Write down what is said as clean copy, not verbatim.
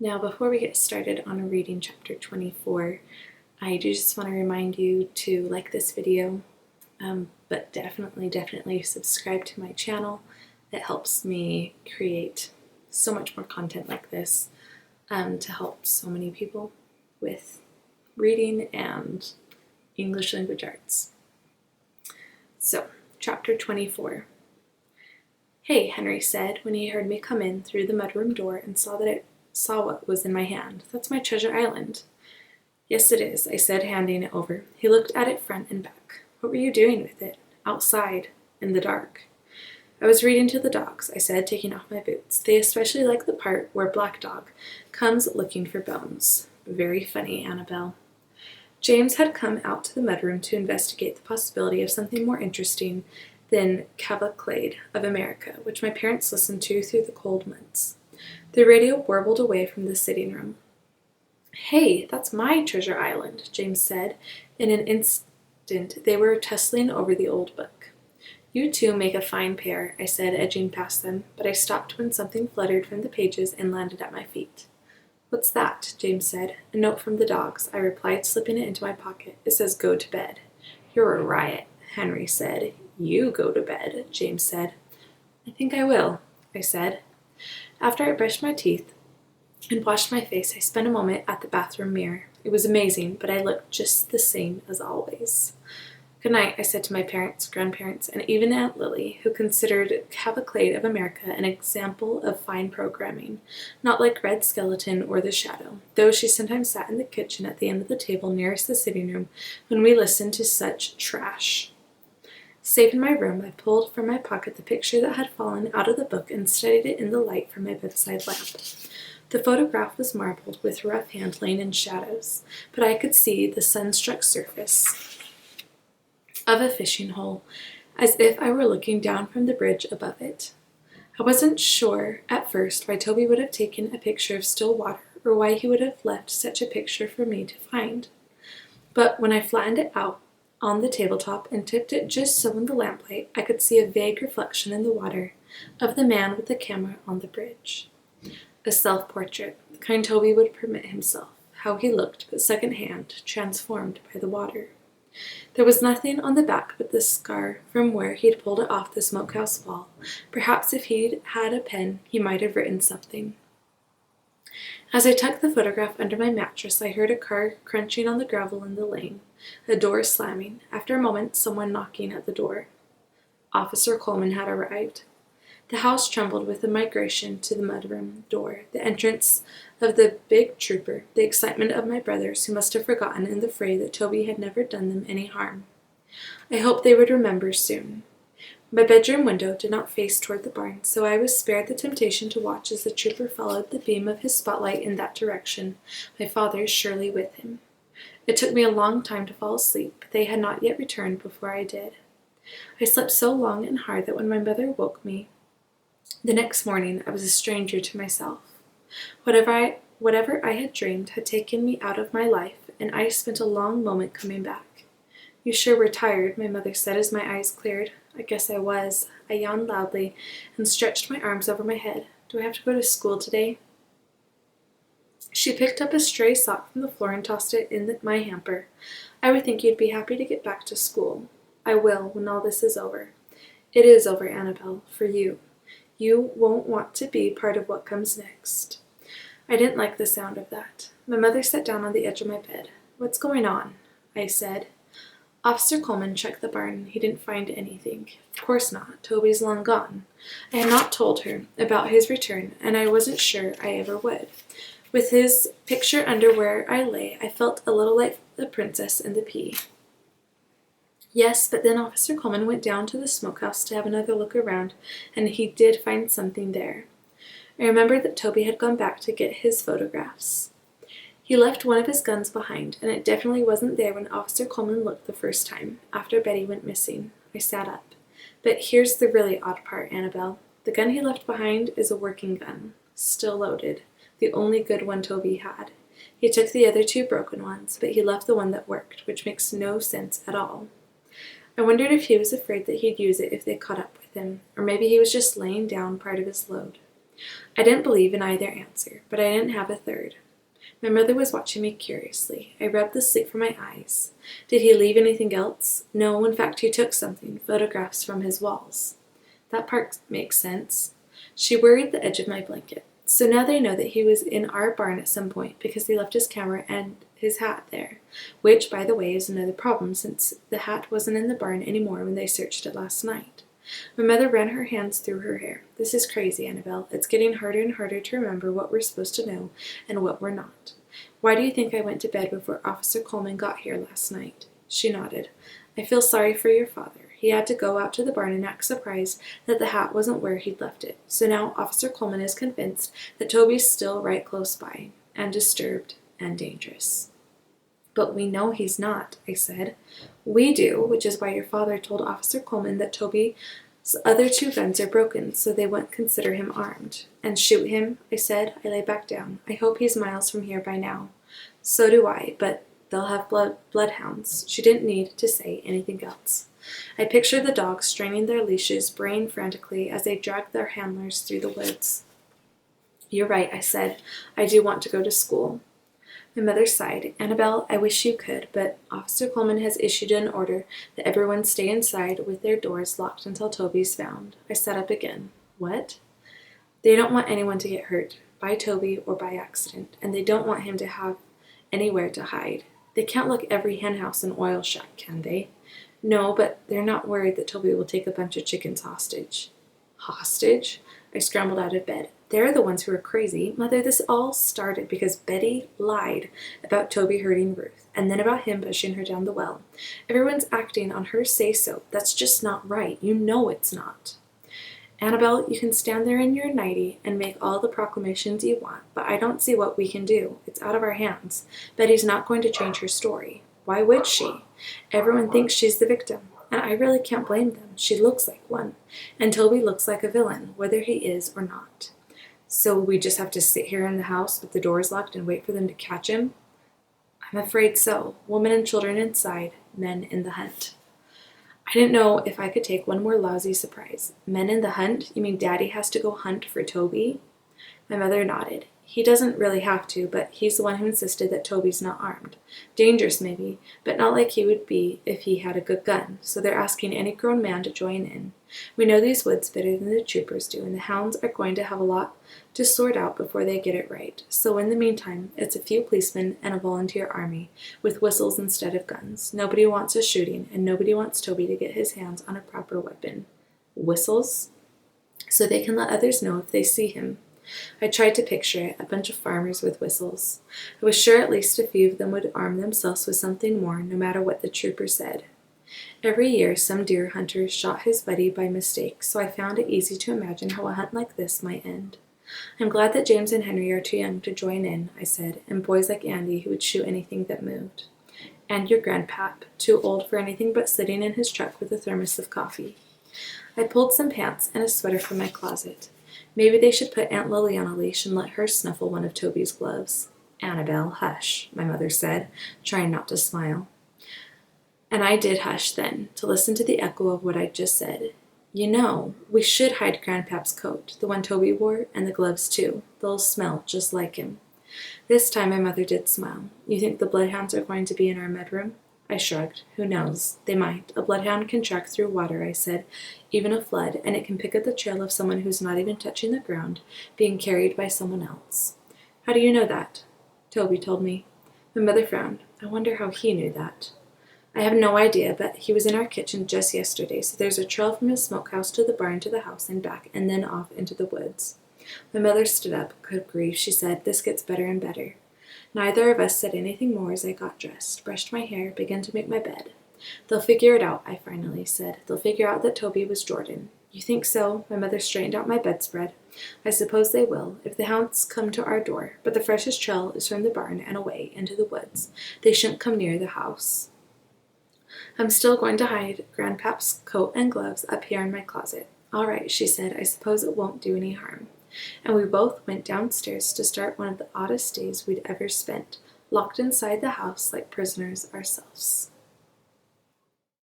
Now, before we get started on reading chapter 24, I do just want to remind you to like this video, but definitely subscribe to my channel. It helps me create so much more content like this to help so many people with reading and English language arts. So, chapter 24. "Hey," Henry said when he heard me come in through the mudroom door and saw what was in my hand. "That's my treasure island." "Yes, it is," I said, handing it over. He looked at it front and back. "What were you doing with it?" "Outside, in the dark." "I was reading to the dogs," I said, taking off my boots. "They especially like the part where Black Dog comes looking for bones." "Very funny, Annabelle." James had come out to the mudroom to investigate the possibility of something more interesting than Cavalcade of America, which my parents listened to through the cold months. The radio warbled away from the sitting room. "Hey, that's my treasure island," James said. In an instant, they were tussling over the old book. "You two make a fine pair," I said, edging past them, but I stopped when something fluttered from the pages and landed at my feet. "What's that?" James said. "A note from the dogs," I replied, slipping it into my pocket. "It says go to bed." "You're a riot," Henry said. "You go to bed," James said. "I think I will," I said. After I brushed my teeth and washed my face, I spent a moment at the bathroom mirror. It was amazing, but I looked just the same as always. "Good night," I said to my parents, grandparents, and even Aunt Lily, who considered Cavalcade of America an example of fine programming, not like Red Skeleton or The Shadow, though she sometimes sat in the kitchen at the end of the table nearest the sitting room when we listened to such trash. Safe in my room, I pulled from my pocket the picture that had fallen out of the book and studied it in the light from my bedside lamp. The photograph was marbled with rough handling and shadows, but I could see the sun-struck surface of a fishing hole, as if I were looking down from the bridge above it. I wasn't sure at first why Toby would have taken a picture of still water, or why he would have left such a picture for me to find. But when I flattened it out on the tabletop and tipped it just so in the lamplight, I could see a vague reflection in the water of the man with the camera on the bridge. A self-portrait, the kind Toby would permit himself, how he looked, but second-hand, transformed by the water. There was nothing on the back but the scar from where he'd pulled it off the smokehouse wall. Perhaps if he'd had a pen, he might have written something. As I tucked the photograph under my mattress, I heard a car crunching on the gravel in the lane, a door slamming. After a moment, someone knocking at the door. Officer Coleman had arrived. The house trembled with the migration to the mudroom door, the entrance of the big trooper, the excitement of my brothers, who must have forgotten in the fray that Toby had never done them any harm. I hoped they would remember soon. My bedroom window did not face toward the barn, so I was spared the temptation to watch as the trooper followed the beam of his spotlight in that direction, my father surely with him. It took me a long time to fall asleep, but they had not yet returned before I did. I slept so long and hard that when my mother woke me the next morning, I was a stranger to myself. Whatever I had dreamed had taken me out of my life, and I spent a long moment coming back. "You sure were tired," my mother said as my eyes cleared. I guess I was. I yawned loudly and stretched my arms over my head. "Do I have to go to school today?" She picked up a stray sock from the floor and tossed it in my hamper. "I would think you'd be happy to get back to school." "I will, when all this is over." "It is over, Annabelle, for you. You won't want to be part of what comes next." I didn't like the sound of that. My mother sat down on the edge of my bed. "What's going on?" I said. "Officer Coleman checked the barn. He didn't find anything." "Of course not. Toby's long gone." I had not told her about his return, and I wasn't sure I ever would. With his picture under where I lay, I felt a little like the princess and the pea. "Yes, but then Officer Coleman went down to the smokehouse to have another look around, and he did find something there." I remembered that Toby had gone back to get his photographs. He left one of his guns behind, and it definitely wasn't there when Officer Coleman looked the first time, after Betty went missing. I sat up. "But here's the really odd part, Annabelle. The gun he left behind is a working gun, still loaded, the only good one Toby had. He took the other two broken ones, but he left the one that worked, which makes no sense at all." I wondered if he was afraid that he'd use it if they caught up with him, or maybe he was just laying down part of his load. I didn't believe in either answer, but I didn't have a third. My mother was watching me curiously. I rubbed the sleep from my eyes. Did he leave anything else? No, in fact, he took something, photographs from his walls. That part makes sense. She worried the edge of my blanket. So now they know that he was in our barn at some point because they left his camera and his hat there, which, by the way, is another problem since the hat wasn't in the barn anymore when they searched it last night. My mother ran her hands through her hair. This is crazy, Annabelle. It's getting harder and harder to remember what we're supposed to know and what we're not. Why do you think I went to bed before Officer Coleman got here last night? She nodded. I feel sorry for your father. He had to go out to the barn and act surprised that the hat wasn't where he'd left it. So now Officer Coleman is convinced that Toby's still right close by, and disturbed and dangerous. But we know he's not, I said. We do, which is why your father told Officer Coleman that Toby's other 2 guns are broken, so they won't consider him armed. And shoot him, I said. I lay back down. I hope he's miles from here by now. So do I, but they'll have bloodhounds. She didn't need to say anything else. I pictured the dogs straining their leashes, braying frantically as they dragged their handlers through the woods. You're right, I said. I do want to go to school. My mother sighed. Annabelle, I wish you could, but Officer Coleman has issued an order that everyone stay inside with their doors locked until Toby's found. I sat up again. What? They don't want anyone to get hurt, by Toby or by accident, and they don't want him to have anywhere to hide. They can't look every henhouse and oil shack, can they? No, but they're not worried that Toby will take a bunch of chickens hostage. Hostage? I scrambled out of bed. They're the ones who are crazy. Mother, this all started because Betty lied about Toby hurting Ruth, and then about him pushing her down the well. Everyone's acting on her say-so. That's just not right. You know it's not. Annabelle, you can stand there in your nightie and make all the proclamations you want, but I don't see what we can do. It's out of our hands. Betty's not going to change her story. Why would she? Everyone thinks she's the victim, and I really can't blame them. She looks like one, and Toby looks like a villain, whether he is or not. So we just have to sit here in the house with the doors locked and wait for them to catch him? I'm afraid so. Women and children inside, men in the hunt. I didn't know if I could take one more lousy surprise. Men in the hunt? You mean Daddy has to go hunt for Toby? My mother nodded. He doesn't really have to, but he's the one who insisted that Toby's not armed. Dangerous, maybe, but not like he would be if he had a good gun, so they're asking any grown man to join in. We know these woods better than the troopers do, and the hounds are going to have a lot to sort out before they get it right. So in the meantime, it's a few policemen and a volunteer army, with whistles instead of guns. Nobody wants us shooting, and nobody wants Toby to get his hands on a proper weapon. Whistles? So they can let others know if they see him. I tried to picture it, a bunch of farmers with whistles. I was sure at least a few of them would arm themselves with something more, no matter what the trooper said. Every year, some deer hunter shot his buddy by mistake, so I found it easy to imagine how a hunt like this might end. I'm glad that James and Henry are too young to join in, I said, and boys like Andy who would shoot anything that moved. And your grandpap, too old for anything but sitting in his truck with a thermos of coffee. I pulled some pants and a sweater from my closet. Maybe they should put Aunt Lily on a leash and let her snuffle one of Toby's gloves. Annabelle, hush, my mother said, trying not to smile. And I did hush then, to listen to the echo of what I'd just said. You know, we should hide Grandpap's coat, the one Toby wore, and the gloves too. They'll smell just like him. This time my mother did smile. You think the bloodhounds are going to be in our bedroom? I shrugged. Who knows? They might. A bloodhound can track through water, I said, even a flood, and it can pick up the trail of someone who's not even touching the ground, being carried by someone else. How do you know that? Toby told me. My mother frowned. I wonder how he knew that. I have no idea, but he was in our kitchen just yesterday, so there's a trail from his smokehouse to the barn to the house and back, and then off into the woods. My mother stood up. Good grief, she said. This gets better and better. Neither of us said anything more as I got dressed, brushed my hair, began to make my bed. They'll figure it out, I finally said. They'll figure out that Toby was Jordan. You think so? My mother straightened out my bedspread. I suppose they will, if the hounds come to our door, but the freshest trail is from the barn and away into the woods. They shouldn't come near the house. I'm still going to hide Grandpap's coat and gloves up here in my closet. All right, she said. I suppose it won't do any harm. And we both went downstairs to start one of the oddest days we'd ever spent, locked inside the house like prisoners ourselves.